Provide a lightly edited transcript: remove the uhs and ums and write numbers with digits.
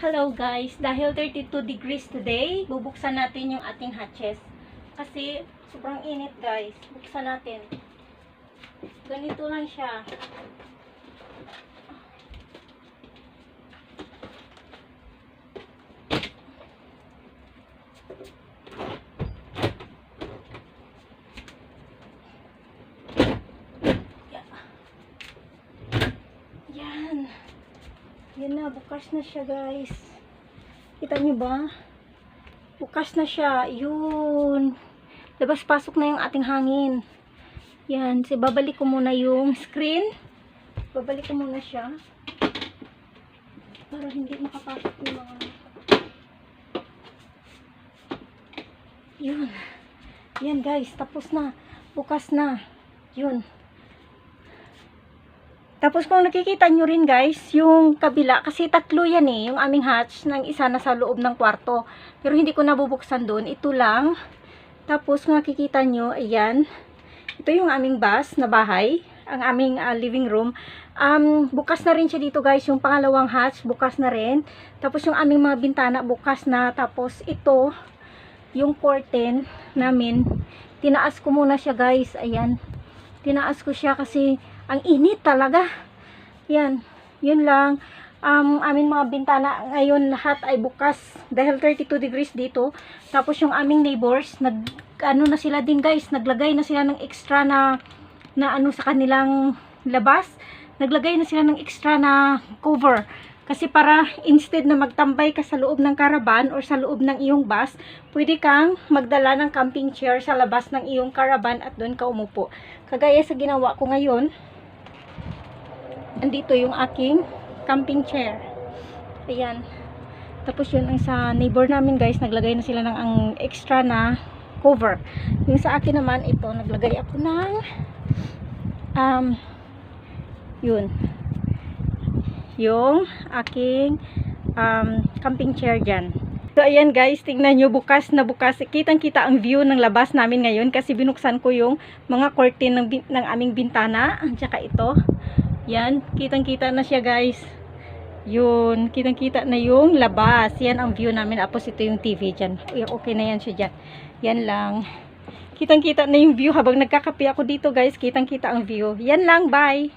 Hello guys, dahil 32 degrees today, bubuksan natin yung ating hatches. Kasi sobrang init guys. Buksan natin. Ganito lang siya. Yan. Yan na, bukas na siya guys. Kita nyo ba? Bukas na siya. Yun. Labas-pasok na yung ating hangin. Yan. So, babalik ko muna yung screen. Babalik ko muna siya. Para hindi makapasok yung mga... Yun. Yan guys. Tapos na. Bukas na. Yun. Tapos kung nakikita nyo rin guys, yung kabila, kasi tatlo yan yung aming hatch, ng isa na sa loob ng kwarto. Pero hindi ko nabubuksan doon, ito lang. Tapos kung nakikita nyo, ayan, ito yung aming bus na bahay, ang aming living room. Bukas na rin siya dito guys, yung pangalawang hatch, bukas na rin. Tapos yung aming mga bintana, bukas na. Tapos ito, yung curtain namin, tinaas ko muna siya guys, ayan. Tinaas ko siya kasi ang init talaga. Yan. Yun lang. Aming mga bintana ngayon lahat ay bukas. Dahil 32 degrees dito. Tapos yung aming neighbors, ano na sila din guys. Naglagay na sila ng extra na ano sa kanilang labas. Naglagay na sila ng extra na cover. Kasi para instead na magtambay ka sa loob ng caravan or sa loob ng iyong bus, pwede kang magdala ng camping chair sa labas ng iyong caravan at doon ka umupo. Kagaya sa ginawa ko ngayon, andito yung aking camping chair. Ayan. Tapos yun ang sa neighbor namin guys, naglagay na sila ng ang extra na cover. Yung sa akin naman, ito, naglagay ako ng yun. Yung aking camping chair dyan. So ayan guys, tingnan nyo, bukas na bukas. Kitang-kita ang view ng labas namin ngayon kasi binuksan ko yung mga curtain ng aming bintana. At saka ito. Yan, kitang-kita na siya guys. Yun, kitang-kita na yung labas. Yan ang view namin. Tapos ito yung TV dyan. Okay na yan siya dyan. Yan lang. Kitang-kita na yung view habang nagkakape ako dito guys. Kitang-kita ang view. Yan lang, bye!